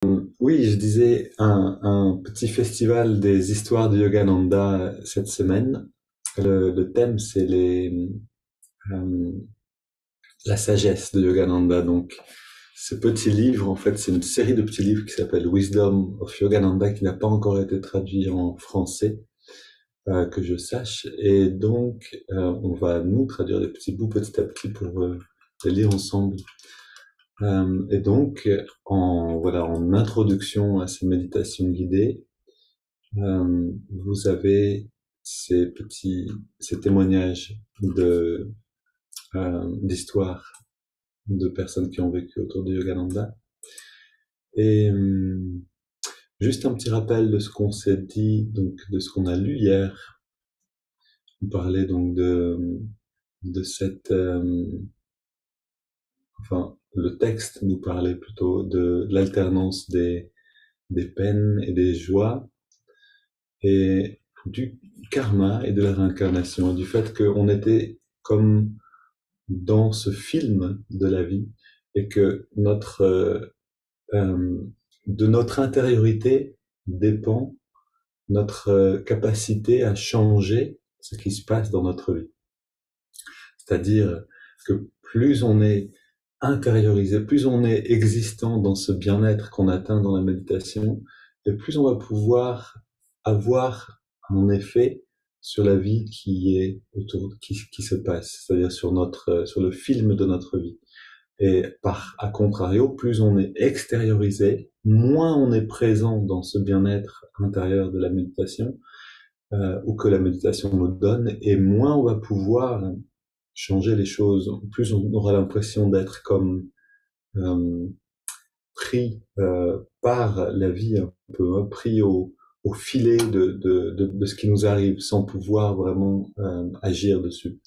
Oui, je disais un petit festival des histoires de Yogananda cette semaine. Le thème, c'est euh, la sagesse de Yogananda. Donc, ce petit livre, en fait, c'est une série de petits livres qui s'appelle Wisdom of Yogananda, qui n'a pas encore été traduit en français, que je sache. Et donc, on va nous traduire des petits bouts petit à petit pour les lire ensemble. Et donc, en introduction à ces méditations guidées, vous avez ces témoignages d'histoires de personnes qui ont vécu autour de Yogananda. Et juste un petit rappel de ce qu'on s'est dit, donc de ce qu'on a lu hier. On parlait donc de enfin, le texte nous parlait plutôt de l'alternance des peines et des joies et du karma et de la réincarnation, du fait qu'on était comme dans ce film de la vie et que euh, de notre intériorité dépend notre capacité à changer ce qui se passe dans notre vie. C'est-à-dire que plus on est intériorisé, plus on est existant dans ce bien-être qu'on atteint dans la méditation, et plus on va pouvoir avoir un effet sur la vie qui est autour, qui se passe, c'est-à-dire sur le film de notre vie. Et à contrario, plus on est extériorisé, moins on est présent dans ce bien-être intérieur de la méditation, ou que la méditation nous donne, et moins on va pouvoir changer les choses. Plus on aura l'impression d'être comme euh, pris par la vie, un peu pris au filet de ce qui nous arrive, sans pouvoir vraiment agir dessus.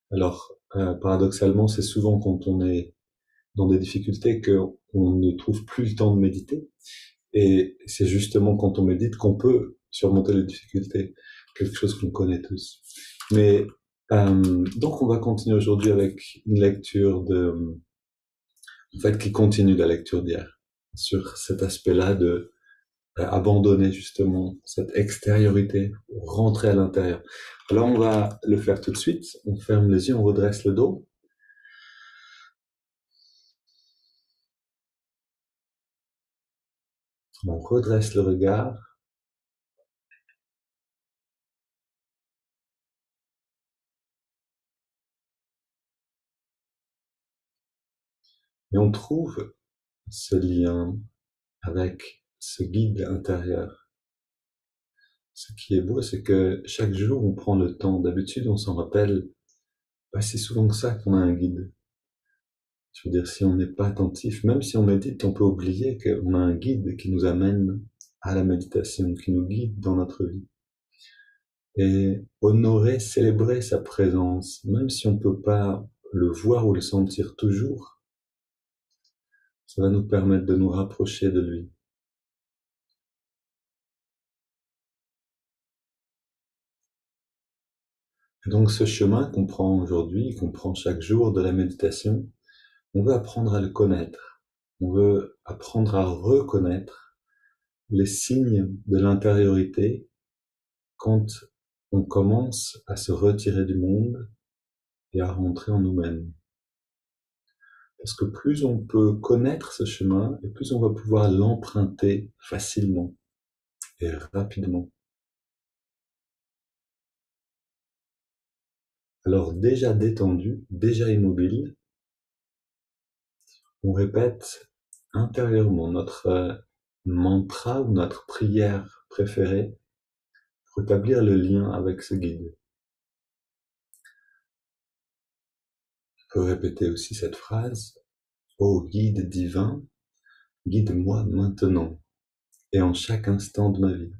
Alors, paradoxalement, c'est souvent quand on est dans des difficultés qu'on ne trouve plus le temps de méditer. Et c'est justement quand on médite qu'on peut surmonter les difficultés, quelque chose qu'on connaît tous. Mais donc on va continuer aujourd'hui avec une lecture en fait, qui continue la lecture d'hier, sur cet aspect-là de abandonner justement cette extériorité, rentrer à l'intérieur. Alors on va le faire tout de suite. On ferme les yeux, on redresse le dos, on redresse le regard et on trouve ce lien avec ce guide intérieur. Ce qui est beau, c'est que chaque jour, on prend le temps. D'habitude, on s'en rappelle pas si souvent que ça qu'on a un guide. Je veux dire, si on n'est pas attentif, même si on médite, on peut oublier qu'on a un guide qui nous amène à la méditation, qui nous guide dans notre vie. Et honorer, célébrer sa présence, même si on ne peut pas le voir ou le sentir toujours, ça va nous permettre de nous rapprocher de lui. Et donc ce chemin qu'on prend aujourd'hui, qu'on prend chaque jour de la méditation, on veut apprendre à le connaître. On veut apprendre à reconnaître les signes de l'intériorité quand on commence à se retirer du monde et à rentrer en nous-mêmes. Parce que plus on peut connaître ce chemin, et plus on va pouvoir l'emprunter facilement et rapidement. Alors déjà détendu, déjà immobile, on répète intérieurement notre mantra ou notre prière préférée pour établir le lien avec ce guide. On peut répéter aussi cette phrase: Ô guide divin, guide-moi maintenant et en chaque instant de ma vie.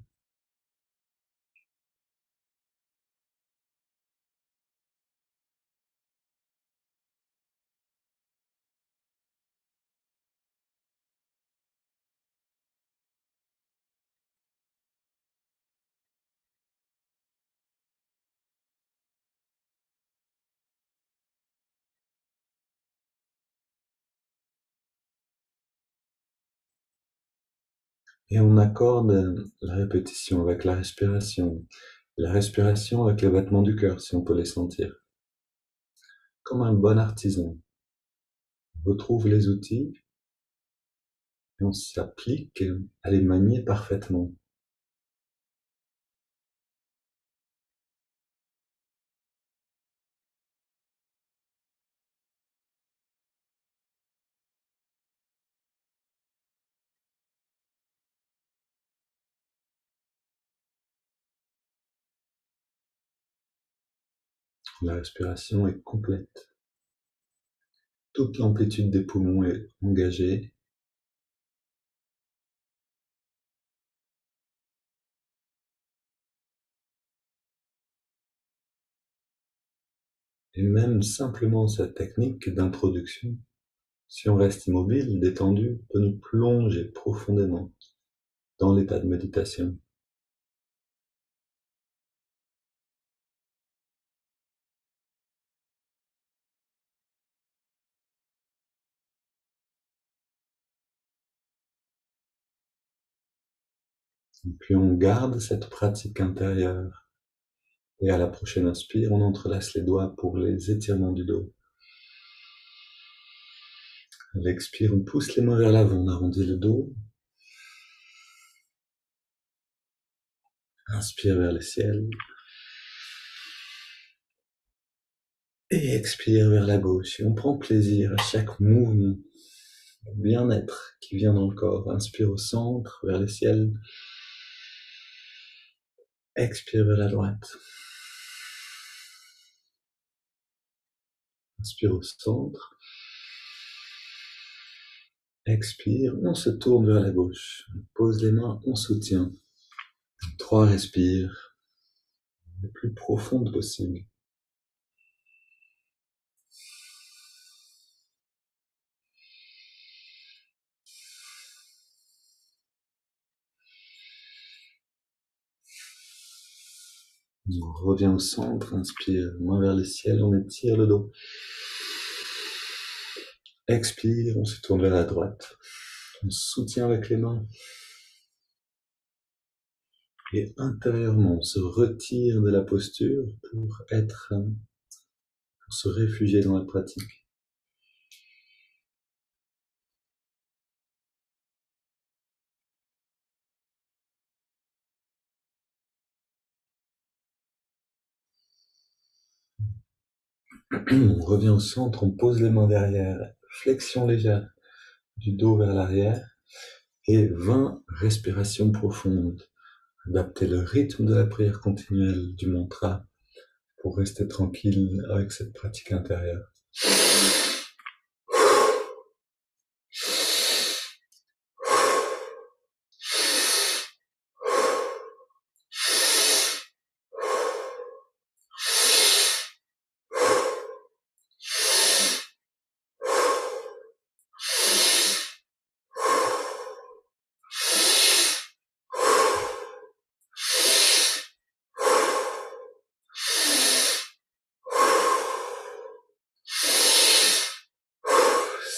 Et on accorde la répétition avec la respiration avec les battements du cœur, si on peut les sentir. Comme un bon artisan, on retrouve les outils et on s'applique à les manier parfaitement. La respiration est complète. Toute l'amplitude des poumons est engagée. Et même simplement cette technique d'introduction, si on reste immobile, détendu, peut nous plonger profondément dans l'état de méditation. Et puis on garde cette pratique intérieure. Et à la prochaine inspire, on entrelace les doigts pour les étirements du dos. À l'expire, on pousse les mains vers l'avant, on arrondit le dos. Inspire vers le ciel. Et expire vers la gauche. Et on prend plaisir à chaque mouvement. Bien-être qui vient dans le corps. Inspire au centre, vers le ciel. Expire vers la droite. Inspire au centre. Expire, on se tourne vers la gauche. On pose les mains, on soutient. 3 respires, le plus profonde possible. On revient au centre, inspire, main vers le ciel, on étire le dos. Expire, on se tourne vers la droite. On soutient avec les mains. Et intérieurement, on se retire de la posture pour se réfugier dans la pratique. On revient au centre, on pose les mains derrière, flexion légère du dos vers l'arrière et 20 respirations profondes. Adapter le rythme de la prière continuelle du mantra pour rester tranquille avec cette pratique intérieure.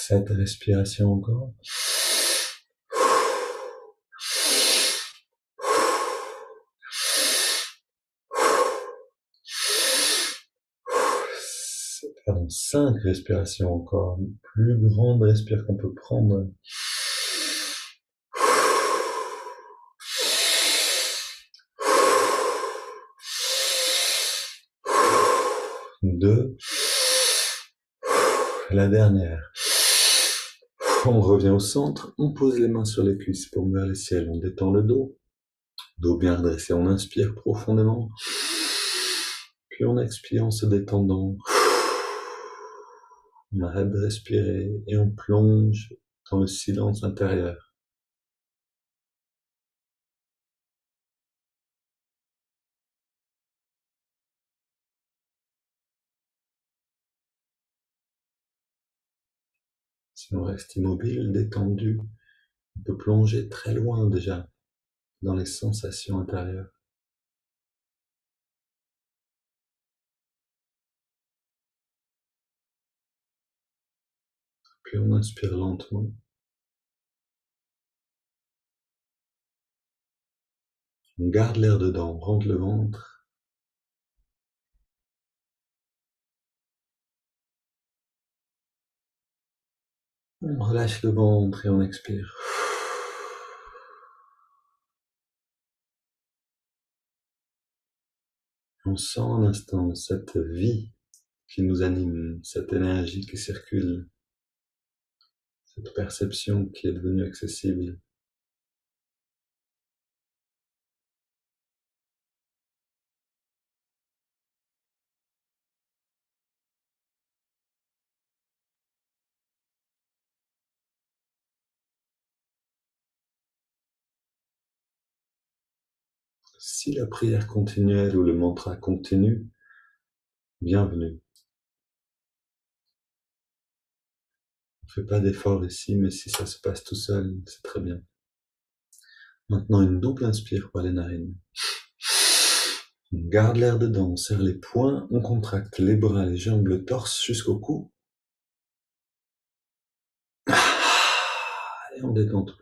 Cette respiration encore. Pardon, 5 respirations encore. Une plus grande respire qu'on peut prendre. 2. La dernière. On revient au centre, on pose les mains sur les cuisses pour vers le ciel, on détend le dos. Dos bien redressé, on inspire profondément. Puis on expire en se détendant. On arrête de respirer et on plonge dans le silence intérieur. Si on reste immobile, détendu, on peut plonger très loin déjà dans les sensations intérieures. Puis on inspire lentement. On garde l'air dedans, on rentre le ventre. On relâche le ventre et on expire. On sent à l'instant cette vie qui nous anime, cette énergie qui circule, cette perception qui est devenue accessible. Si la prière continuelle ou le mantra continue, bienvenue. On ne fait pas d'effort ici, mais si ça se passe tout seul, c'est très bien. Maintenant, une double inspire par les narines. On garde l'air dedans, on serre les poings, on contracte les bras, les jambes, le torse jusqu'au cou. Et on détend tout.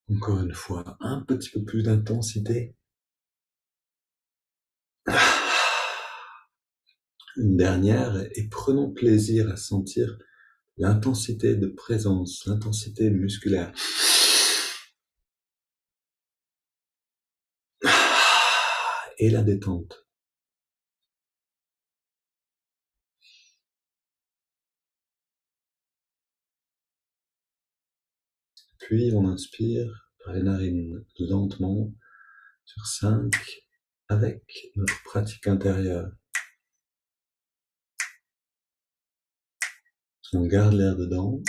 Encore une fois, un petit peu plus d'intensité. Une dernière, et prenons plaisir à sentir l'intensité de présence, l'intensité musculaire. Et la détente. Puis on inspire par les narines lentement sur 5 avec notre pratique intérieure. On garde l'air dedans.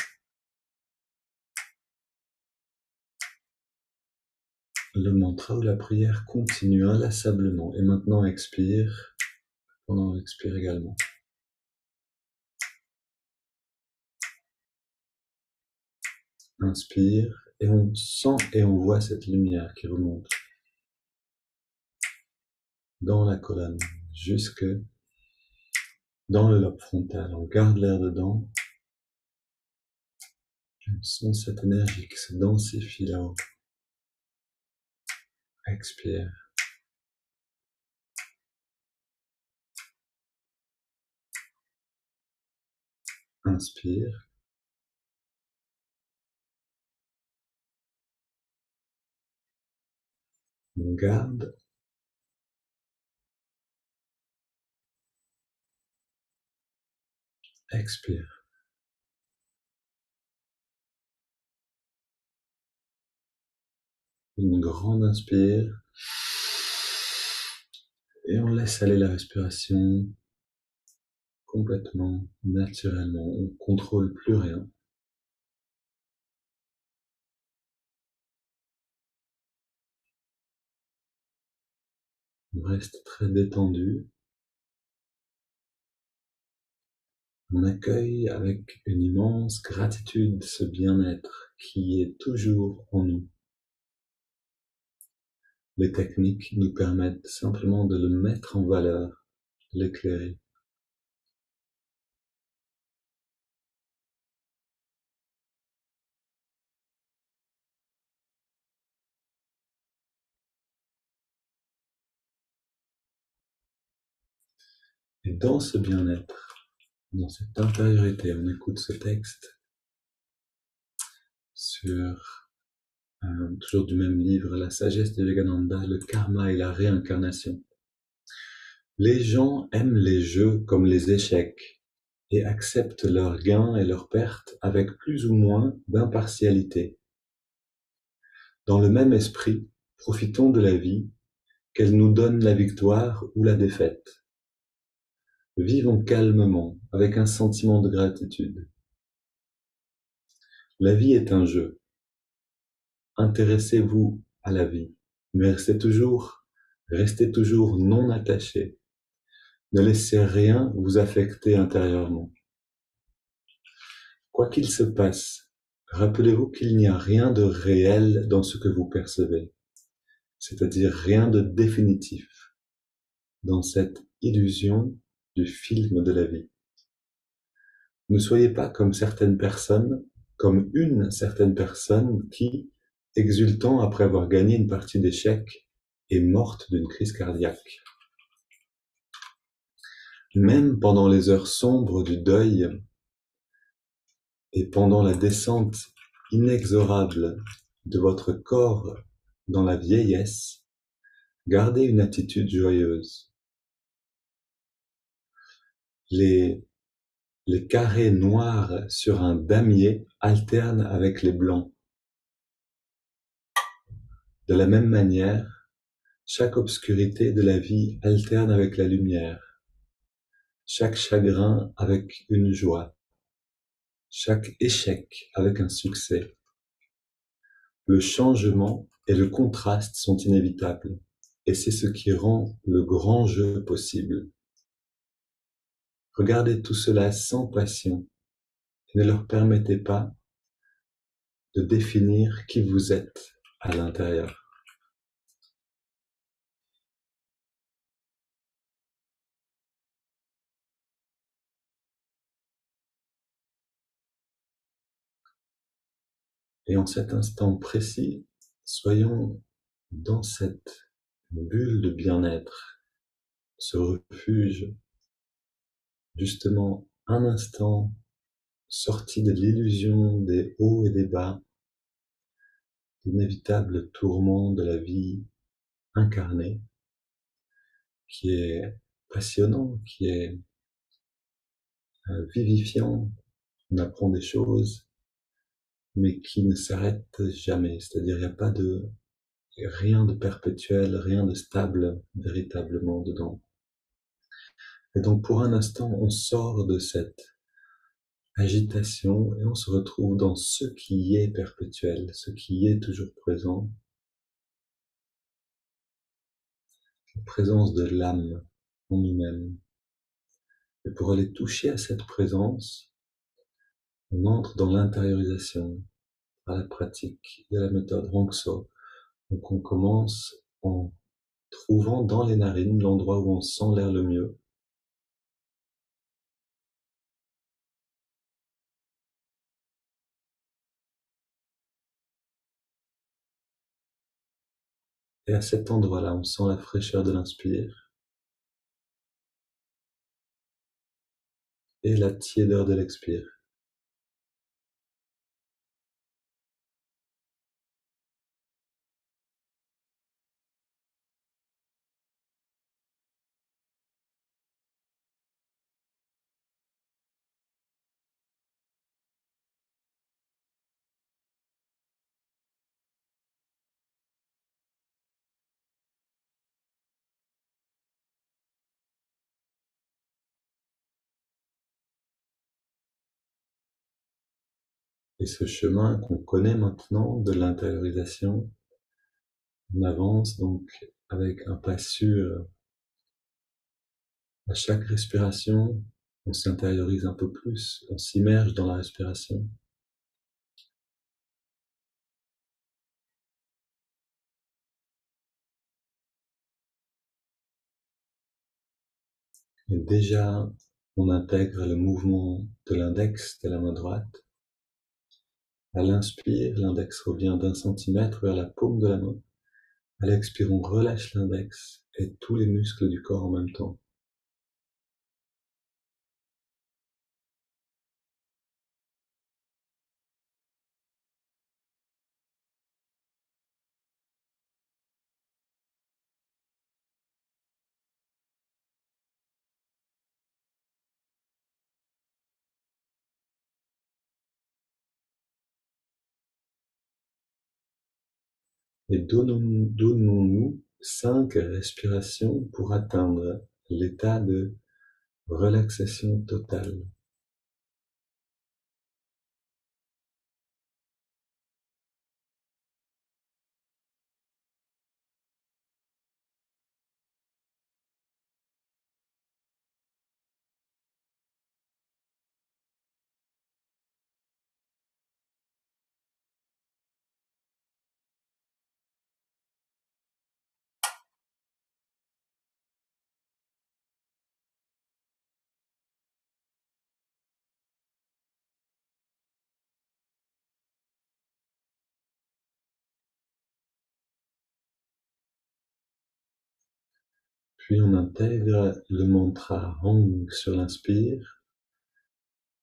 Le mantra ou la prière continue inlassablement. Et maintenant expire. On expire également. Inspire et on sent et on voit cette lumière qui remonte dans la colonne jusque dans le lobe frontal. On garde l'air dedans. On sent cette énergie qui se densifie là-haut. Expire. Inspire. On garde. Expire. Une grande inspire. Et on laisse aller la respiration complètement, naturellement. On ne contrôle plus rien. On reste très détendu. On accueille avec une immense gratitude ce bien-être qui est toujours en nous. Les techniques nous permettent simplement de le mettre en valeur, de l'éclairer. Et dans ce bien-être, dans cette intériorité, on écoute ce texte sur, toujours du même livre, La sagesse de Vivekananda, le karma et la réincarnation. Les gens aiment les jeux comme les échecs et acceptent leurs gains et leurs pertes avec plus ou moins d'impartialité. Dans le même esprit, profitons de la vie, qu'elle nous donne la victoire ou la défaite. Vivons calmement, avec un sentiment de gratitude. La vie est un jeu. Intéressez-vous à la vie, mais restez toujours non attaché. Ne laissez rien vous affecter intérieurement. Quoi qu'il se passe, rappelez-vous qu'il n'y a rien de réel dans ce que vous percevez, c'est-à-dire rien de définitif dans cette illusion du film de la vie. Ne soyez pas comme certaines personnes, comme une certaine personne qui, exultant après avoir gagné une partie d'échecs, est morte d'une crise cardiaque. Même pendant les heures sombres du deuil et pendant la descente inexorable de votre corps dans la vieillesse, gardez une attitude joyeuse. Les carrés noirs sur un damier alternent avec les blancs. De la même manière, chaque obscurité de la vie alterne avec la lumière, chaque chagrin avec une joie, chaque échec avec un succès. Le changement et le contraste sont inévitables, et c'est ce qui rend le grand jeu possible. Regardez tout cela sans passion et ne leur permettez pas de définir qui vous êtes à l'intérieur. Et en cet instant précis, soyons dans cette bulle de bien-être, ce refuge, justement un instant sorti de l'illusion des hauts et des bas, l'inévitable tourment de la vie incarnée, qui est passionnant, qui est vivifiant. On apprend des choses, mais qui ne s'arrête jamais. C'est-à-dire, il n'y a pas de rien de perpétuel, rien de stable véritablement dedans. Et donc, pour un instant, on sort de cette agitation et on se retrouve dans ce qui est perpétuel, ce qui est toujours présent, la présence de l'âme en nous-mêmes. Et pour aller toucher à cette présence, on entre dans l'intériorisation, à la pratique de la méthode Hongso. Donc on commence en trouvant dans les narines l'endroit où on sent l'air le mieux. Et à cet endroit-là, on sent la fraîcheur de l'inspire et la tiédeur de l'expire. Et ce chemin qu'on connaît maintenant de l'intériorisation, on avance donc avec un pas sûr. À chaque respiration, on s'intériorise un peu plus, on s'immerge dans la respiration. Et déjà, on intègre le mouvement de l'index de la main droite. À l'inspire, l'index revient d'1 centimètre vers la paume de la main. À l'expire, on relâche l'index et tous les muscles du corps en même temps. Et donnons-nous 5 respirations pour atteindre l'état de relaxation totale. Puis on intègre le mantra Hong sur l'inspire,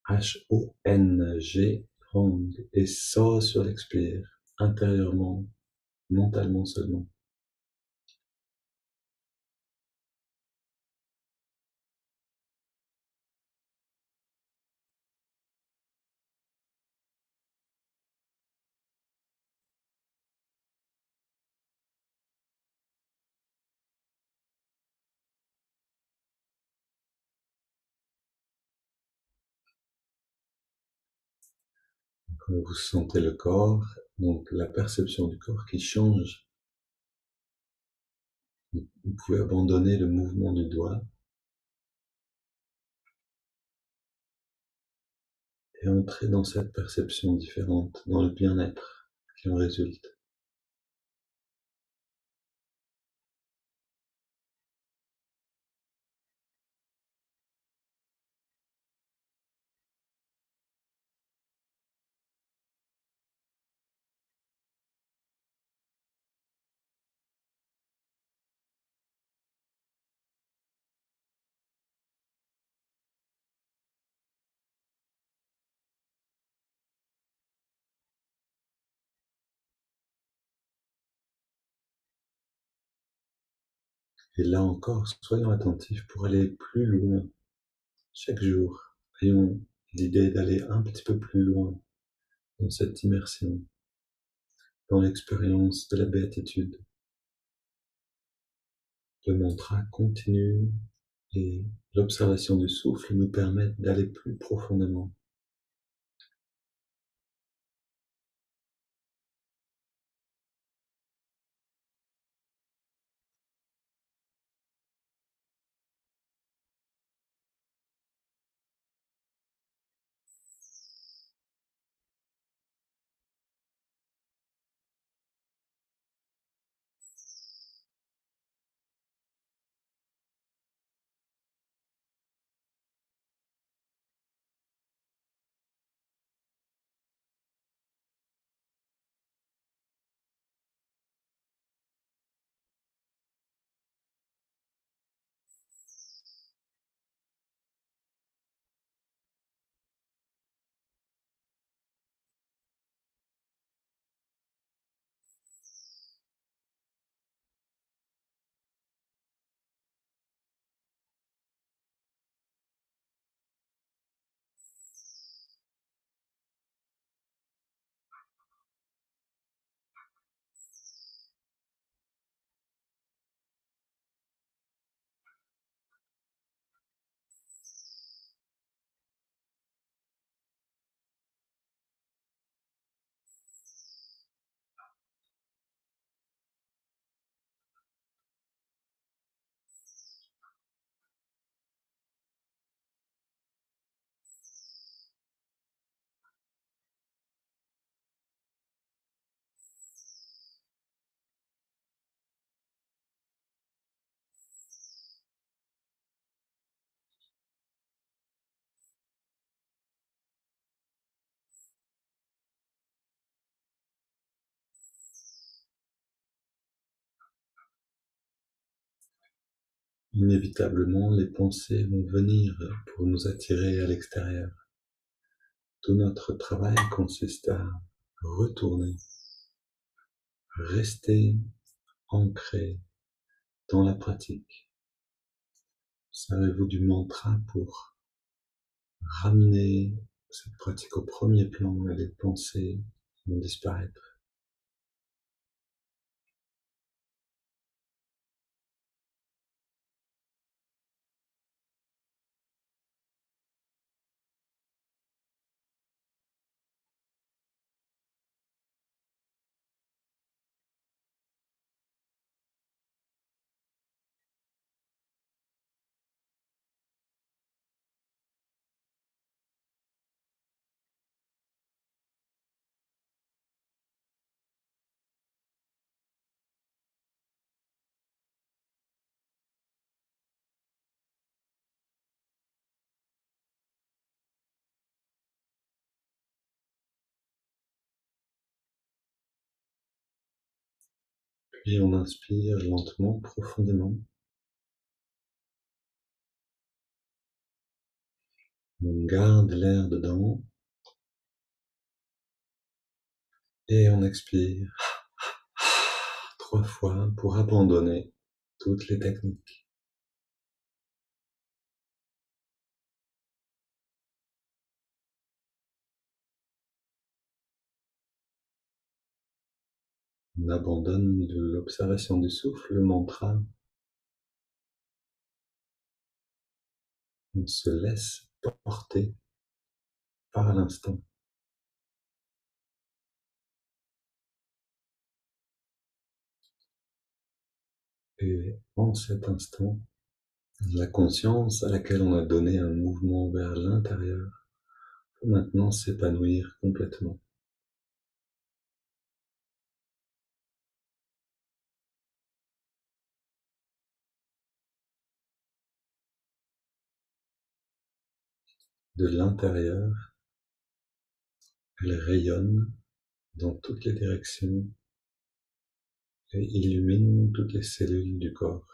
H-O-N-G, Hong, et So sur l'expire, intérieurement, mentalement seulement. Quand vous sentez le corps, donc la perception du corps qui change, vous pouvez abandonner le mouvement du doigt et entrer dans cette perception différente, dans le bien-être qui en résulte. Et là encore, soyons attentifs pour aller plus loin. Chaque jour, ayons l'idée d'aller un petit peu plus loin dans cette immersion, dans l'expérience de la béatitude. Le mantra continue et l'observation du souffle nous permettent d'aller plus profondément. Inévitablement, les pensées vont venir pour nous attirer à l'extérieur. Tout notre travail consiste à retourner, rester ancré dans la pratique. Servez-vous du mantra pour ramener cette pratique au premier plan et les pensées vont disparaître. Puis on inspire lentement, profondément. On garde l'air dedans et on expire 3 fois pour abandonner toutes les techniques. On abandonne l'observation du souffle, le mantra. On se laisse porter par l'instant. Et en cet instant, la conscience à laquelle on a donné un mouvement vers l'intérieur peut maintenant s'épanouir complètement. De l'intérieur, elle rayonne dans toutes les directions et illumine toutes les cellules du corps.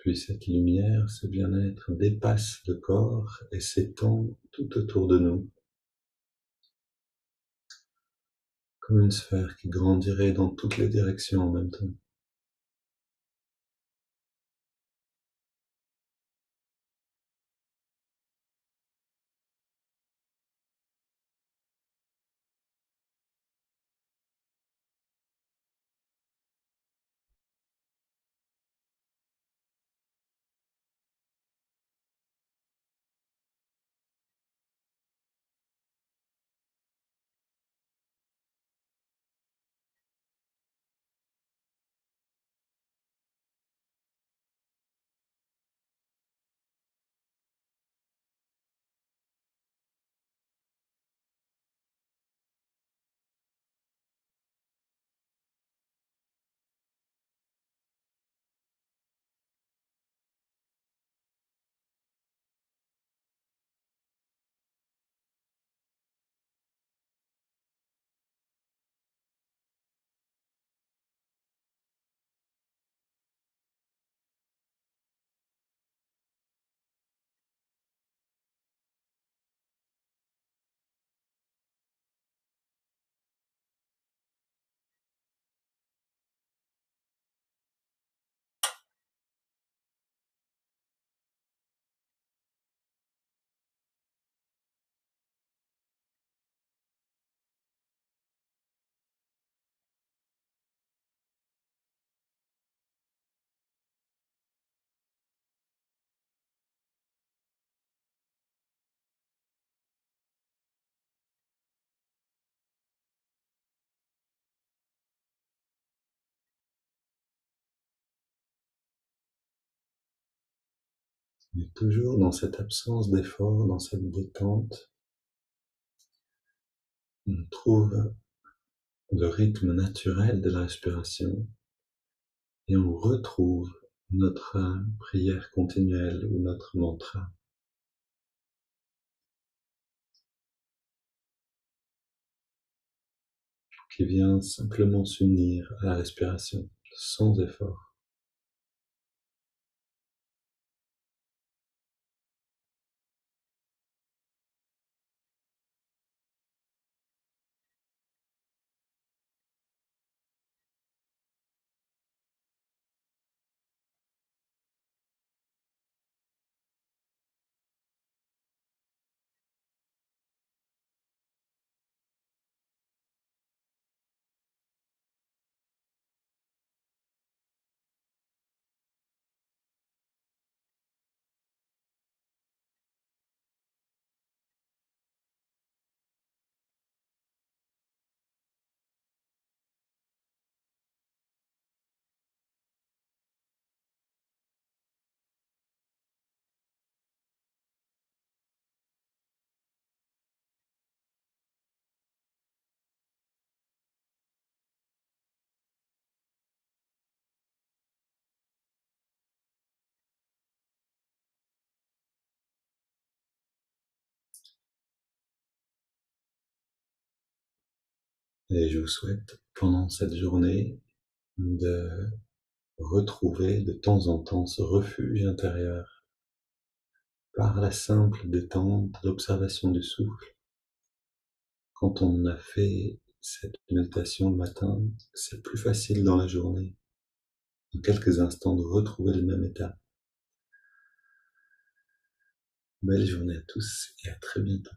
Puis cette lumière, ce bien-être dépasse le corps et s'étend tout autour de nous, comme une sphère qui grandirait dans toutes les directions en même temps. Et toujours dans cette absence d'effort, dans cette détente, on trouve le rythme naturel de la respiration et on retrouve notre prière continuelle ou notre mantra qui vient simplement s'unir à la respiration sans effort. Et je vous souhaite, pendant cette journée, de retrouver de temps en temps ce refuge intérieur par la simple détente, l'observation du souffle. Quand on a fait cette méditation le matin, c'est plus facile dans la journée, en quelques instants, de retrouver le même état. Belle journée à tous et à très bientôt.